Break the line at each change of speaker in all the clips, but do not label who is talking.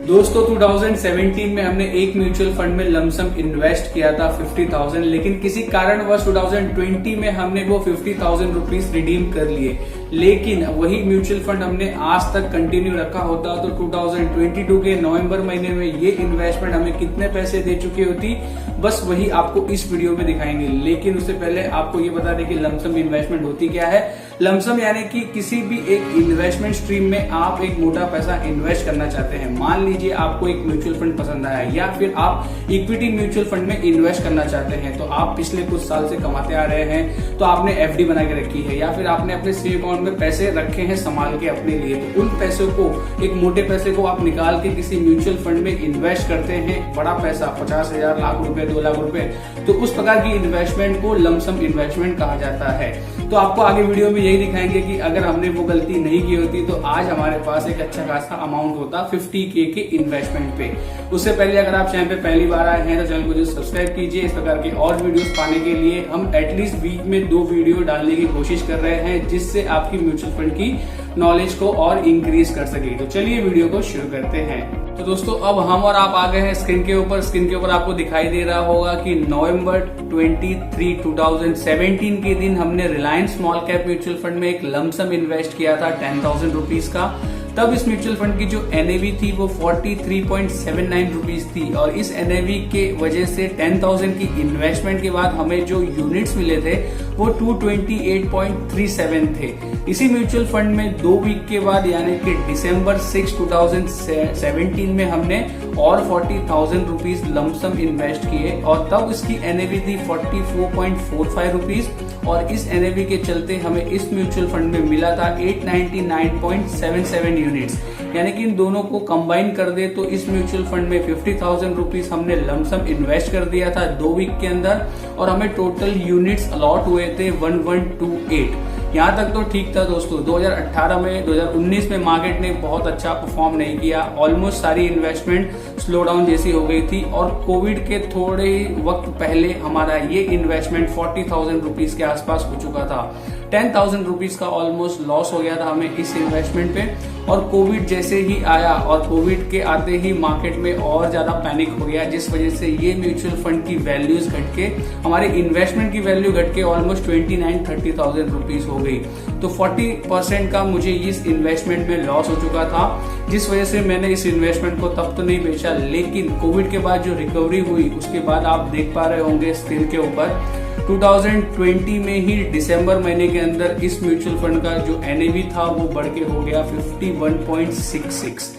दोस्तों 2017 में हमने एक म्यूचुअल फंड में लमसम इन्वेस्ट किया था 50,000, लेकिन किसी कारणवश 2020 में हमने वो 50,000 रुपीज रिडीम कर लिए। लेकिन वही म्यूचुअल फंड हमने आज तक कंटिन्यू रखा होता तो 2022 के नवंबर महीने में ये इन्वेस्टमेंट हमें कितने पैसे दे चुकी होती, बस वही आपको इस वीडियो में दिखाएंगे। लेकिन उससे पहले आपको ये बता दें कि लमसम इन्वेस्टमेंट होती क्या है। लमसम यानी कि किसी भी एक इन्वेस्टमेंट स्ट्रीम में आप एक मोटा पैसा इन्वेस्ट करना चाहते हैं। मान लीजिए आपको एक म्यूचुअल फंड पसंद आया या फिर आप इक्विटी म्यूचुअल फंड में इन्वेस्ट करना चाहते हैं, तो आप पिछले कुछ साल से कमाते आ रहे हैं, तो आपने एफडी बना के रखी है या फिर आपने अपने सेव अकाउंट में पैसे रखे हैं संभाल के अपने लिए, तो उन पैसों को, एक मोटे पैसे को आप निकाल के किसी म्यूचुअल फंड में इन्वेस्ट करते हैं, बड़ा पैसा 50,000, लाख रुपए, 2 लाख रुपए, तो उस प्रकार की इन्वेस्टमेंट को लमसम इन्वेस्टमेंट कहा जाता है। तो आपको आगे वीडियो में यही दिखाएंगे कि अगर हमने वो गलती नहीं की होती तो आज हमारे पास एक अच्छा खासा अमाउंट होता 50K के इन्वेस्टमेंट पे। उससे पहले अगर आप चैनल पे पहली बार आए हैं तो चैनल को जरूर सब्सक्राइब कीजिए। इस प्रकार के और वीडियोस पाने के लिए हम एटलीस्ट वीक में 2 वीडियो डालने की कोशिश कर रहे हैं, जिससे आपकी म्यूचुअल फंड की नॉलेज को और इंक्रीज कर सके। तो चलिए वीडियो को शुरू करते हैं। तो दोस्तों अब हम और आप आ गए हैं स्क्रीन के ऊपर। स्क्रीन के ऊपर आपको दिखाई दे रहा होगा कि नवंबर 23, 2017 के दिन हमने Reliance small cap mutual fund में एक लमसम इन्वेस्ट किया था 10,000 रुपीज का। तब इस म्यूचुअल फंड की जो एनएवी थी वो 43.79 रुपीज थी, और इस एनएवी के वजह से 10,000 की इन्वेस्टमेंट के बाद हमें जो यूनिट्स मिले थे वो 228.37 थे। इसी म्यूचुअल फंड में 2 वीक के बाद यानी कि दिसंबर 6, 2017 में हमने और 40,000 रुपीज लमसम इन्वेस्ट किए, और तब इसकी एनएवी थी 44.45 रुपीज, और इस एनएवी के चलते हमें इस म्यूचुअल फंड में मिला था 899.77 यूनिट्स। यानी कि इन दोनों को कंबाइन कर दे तो इस म्यूचुअल फंड में 50,000 रुपीज हमने लमसम इन्वेस्ट कर दिया था 2 वीक के अंदर, और हमें टोटल यूनिट्स अलॉट हुए थे 1128। यहाँ तक तो ठीक था दोस्तों। 2019 में मार्केट ने बहुत अच्छा परफॉर्म नहीं किया, ऑलमोस्ट सारी इन्वेस्टमेंट स्लो डाउन जैसी हो गई थी, और कोविड के थोड़े वक्त पहले हमारा ये इन्वेस्टमेंट 40,000 रुपीज के आसपास हो चुका था। 10,000 रुपीज का ऑलमोस्ट लॉस हो गया था हमें इस इन्वेस्टमेंट पे। और कोविड जैसे ही आया और कोविड के आते ही मार्केट में और ज्यादा पैनिक हो गया, जिस वजह से ये म्यूचुअल फंड की वैल्यूज घट के, हमारे इन्वेस्टमेंट की वैल्यू घट के ऑलमोस्ट 29-30,000 रुपीज हो गई। तो 40% का मुझे इस इन्वेस्टमेंट में लॉस हो चुका था, जिस वजह से मैंने इस इन्वेस्टमेंट को तब तो नहीं बेचा। लेकिन कोविड के बाद जो रिकवरी हुई उसके बाद आप देख पा रहे होंगे स्क्रीन के ऊपर 2020 में ही दिसंबर महीने के अंदर इस म्यूचुअल फंड का जो एनएवी था वो बढ़ के हो गया 51.66।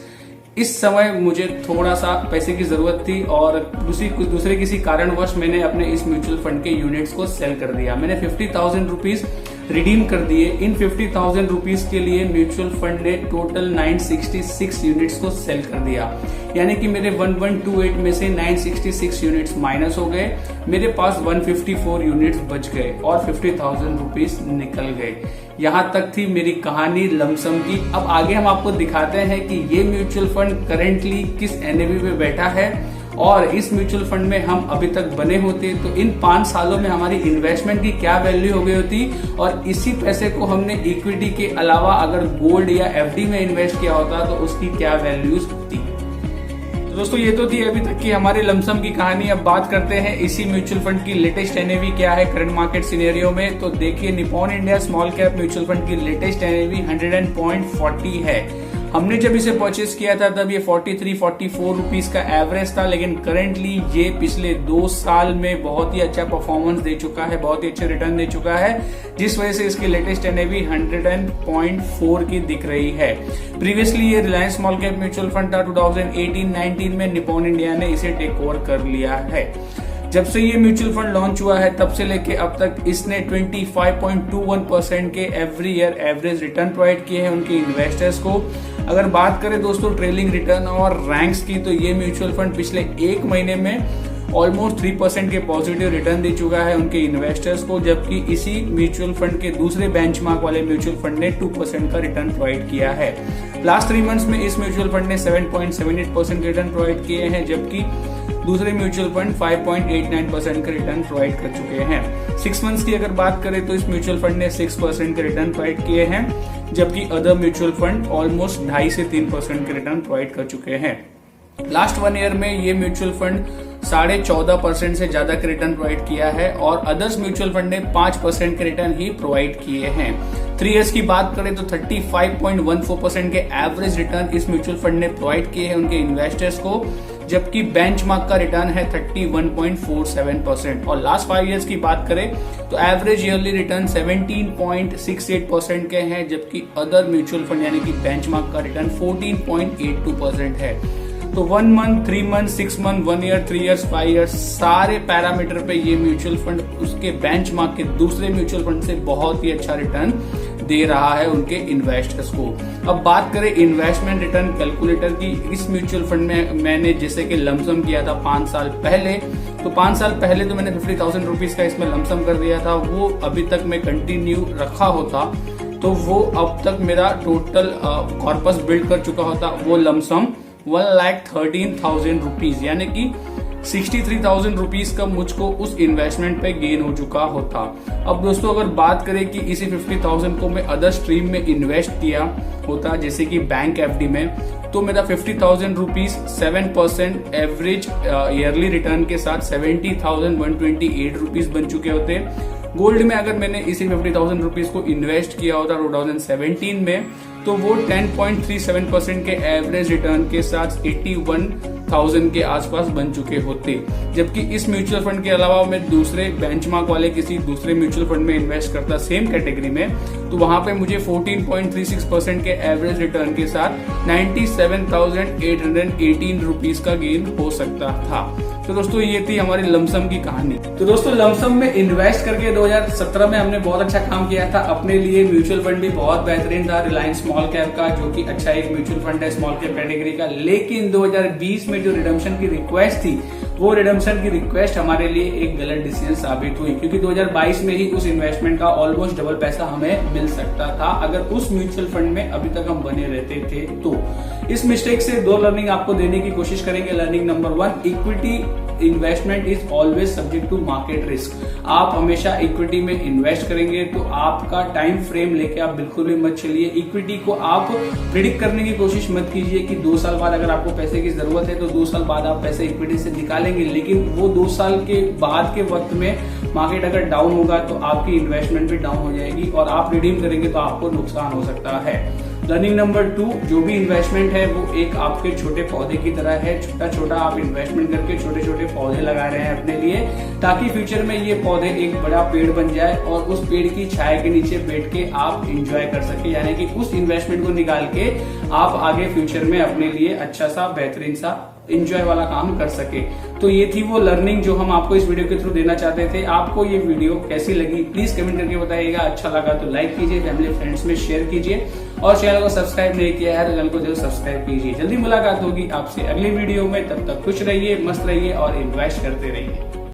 इस समय मुझे थोड़ा सा पैसे की जरूरत थी, और दूसरे किसी कारणवश मैंने अपने इस म्यूचुअल फंड के यूनिट्स को सेल कर दिया। मैंने 50,000 रुपीज रिडीम कर दिए। इन 50,000 रुपीज के लिए म्यूचुअल फंड ने टोटल 966 यूनिट्स को सेल कर दिया। यानी कि मेरे 1128 में से 966 यूनिट्स माइनस हो गए, मेरे पास 154 यूनिट्स बच गए और 50,000 रुपीज निकल गए। यहाँ तक थी मेरी कहानी लमसम की। अब आगे हम आपको दिखाते हैं कि ये म्यूचुअल फंड करेंटली किस एनएवी पे बैठा है, और इस म्यूचुअल फंड में हम अभी तक बने होते तो इन 5 सालों में हमारी इन्वेस्टमेंट की क्या वैल्यू हो गई होती, और इसी पैसे को हमने इक्विटी के अलावा अगर गोल्ड या एफडी में इन्वेस्ट किया होता तो उसकी क्या वैल्यूज होती। तो दोस्तों ये तो थी अभी तक की हमारी लमसम की कहानी। अब बात करते हैं इसी म्यूचुअल फंड की लेटेस्ट एनएवी क्या है करंट मार्केट सिनेरियो में। तो देखिए Nippon India small cap mutual fund की लेटेस्ट एनएवी 100.40 है। हमने जब इसे परचेस किया था तब ये 43-44 रुपीज का एवरेज था, लेकिन करेंटली ये पिछले 2 साल में बहुत ही अच्छा परफॉर्मेंस दे चुका है, बहुत ही अच्छे रिटर्न दे चुका है, जिस वजह से इसकी लेटेस्ट एनएवी 100.4 की दिख रही है। प्रीवियसली ये Reliance small cap mutual fund था। 2018-19 में निपॉन इंडिया ने इसे टेक ओवर कर लिया है। जब से ये म्यूचुअल फंड लॉन्च हुआ है तब से लेके अब तक इसने 25.21% के every year average return provide किए हैं उनके इन्वेस्टर्स को। अगर बात करें दोस्तों ट्रेलिंग रिटर्न और रैंक्स की, तो ये म्यूचुअल फंड पिछले 1 महीने में ऑलमोस्ट 3% के पॉजिटिव रिटर्न दे चुका है उनके इन्वेस्टर्स को, जबकि इसी म्यूचुअल फंड के दूसरे बेंचमार्क वाले म्यूचुअल फंड ने 2% का रिटर्न प्रोवाइड किया है। लास्ट 3 मंथ्स में इस म्यूचुअल फंड ने 7.78% रिटर्न प्रोवाइड किए हैं, जबकि दूसरे म्यूचुअल फंड 5.89% का रिटर्न प्रोवाइड कर चुके हैं। 6 मंथ्स की अगर बात करें तो इस म्यूचुअल फंड ने 6% के रिटर्न प्रोवाइड किए हैं, जबकि अदर म्यूचुअल फंड ऑलमोस्ट 2.5 से 3% के रिटर्न प्रोवाइड कर चुके हैं। लास्ट 1 ईयर में ये म्यूचुअल फंड 14.5% से ज्यादा के रिटर्न प्रोवाइड किया है और अदर्स म्यूचुअल फंड ने 5% के रिटर्न ही प्रोवाइड किए हैं। 3 इयर्स की बात करें तो 35.14% के एवरेज रिटर्न इस म्यूचुअल फंड ने प्रोवाइड किए हैं उनके इन्वेस्टर्स को, जबकि बेंचमार्क का रिटर्न है 31.47%। और लास्ट 5 इयर्स की बात करें तो एवरेज ईयरली रिटर्न 17.68% के हैं, जबकि अदर म्यूचुअल फंड यानी कि बेंचमार्क का रिटर्न 14.82% है। तो 1 month, 3 month, 6 month, 1 year, 3 years, 5 years, सारे पैरामीटर पे ये म्यूचुअल फंड उसके बेंचमार्क के दूसरे म्यूचुअल फंड से बहुत ही अच्छा रिटर्न दे रहा है उनके इन्वेस्टर्स को। अब बात करें इन्वेस्टमेंट रिटर्न कैलकुलेटर की, इस म्यूचुअल फंड में मैंने जैसे कि लमसम किया था 5 साल पहले, तो 5 साल पहले तो मैंने 50,000 रुपीज का इसमें लमसम कर दिया था। वो अभी तक मैं कंटिन्यू रखा होता तो वो अब तक मेरा टोटल कॉर्पस बिल्ड कर चुका होता, वो लमसम 1,13,000 रुपीज, यानी कि 63,000 रुपीज का मुझको उस इन्वेस्टमेंट पे गेन हो चुका होता। अब दोस्तों अगर बात करें कि इसी 50,000 को मैं अदर स्ट्रीम में इन्वेस्ट किया होता जैसे कि बैंक एफडी में, तो मेरा 50,000 रुपीज 7% एवरेज ईयरली रिटर्न के साथ 70,128 रुपीज बन चुके होते। गोल्ड में अगर मैंने इसी 50,000 रुपीज को इन्वेस्ट किया होता 2017 में, तो वो 10.37% के एवरेज रिटर्न के साथ 81,000 के आसपास बन चुके होते। जबकि इस म्यूचुअल फंड के अलावा मैं दूसरे बेंचमार्क वाले किसी दूसरे म्यूचुअल फंड में इन्वेस्ट करता सेम कैटेगरी में, तो वहां पे मुझे 14.36% के एवरेज रिटर्न के साथ 97,818 रुपीज का गेन हो सकता था। तो दोस्तों ये थी हमारी लमसम की कहानी। तो दोस्तों लमसम में इन्वेस्ट करके 2017 में हमने बहुत अच्छा काम किया था अपने लिए। म्यूचुअल फंड भी बहुत बेहतरीन था, रिलायंस स्मॉल कैप का, जो कि अच्छा एक म्यूचुअल फंड है स्मॉल कैप कैटेगरी का। लेकिन 2020 में जो रिडम्पशन की रिक्वेस्ट थी, वो रिडम्पशन की रिक्वेस्ट हमारे लिए एक गलत डिसीजन साबित हुई, क्योंकि 2022 में ही उस इन्वेस्टमेंट का ऑलमोस्ट डबल पैसा हमें मिल सकता था अगर उस म्यूचुअल फंड में अभी तक हम बने रहते थे। तो इस मिस्टेक से 2 लर्निंग आपको देने की कोशिश करेंगे। Learning number 1, equity investment is always subject to market risk. आप हमेशा इक्विटी में इन्वेस्ट करेंगे तो आपका टाइम फ्रेम लेके आप बिल्कुल भी मत चलिए। इक्विटी को आप प्रिडिक्ट करने की कोशिश मत कीजिए कि 2 साल बाद अगर आपको पैसे की जरूरत है तो 2 साल बाद आप पैसे इक्विटी से निकालेंगे, लेकिन वो 2 साल के बाद के वक्त में मार्केट अगर डाउन होगा तो आपकी इन्वेस्टमेंट भी डाउन हो जाएगी और आप रिडीम करेंगे तो आपको नुकसान हो सकता है। लर्निंग नंबर 2, जो भी इन्वेस्टमेंट है वो एक आपके छोटे पौधे की तरह है। छोटा छोटा आप इन्वेस्टमेंट करके छोटे छोटे पौधे लगा रहे हैं अपने लिए, ताकि फ्यूचर में ये पौधे एक बड़ा पेड़ बन जाए और उस पेड़ की छाया के नीचे बैठ के आप इंजॉय कर सके, यानी कि उस इन्वेस्टमेंट को निकाल के आप आगे फ्यूचर में अपने लिए अच्छा सा बेहतरीन सा एंजॉय वाला काम कर सके। तो ये थी वो लर्निंग जो हम आपको इस वीडियो के थ्रू देना चाहते थे। आपको ये वीडियो कैसी लगी प्लीज कमेंट करके बताइएगा। अच्छा लगा तो लाइक कीजिए, फैमिली फ्रेंड्स में शेयर कीजिए और चैनल को सब्सक्राइब नहीं किया है तो चैनल को जरूर सब्सक्राइब कीजिए। जल्दी मुलाकात होगी आपसे अगली वीडियो में, तब तक खुश रहिए, मस्त रहिए और इन्वेस्ट करते रहिए।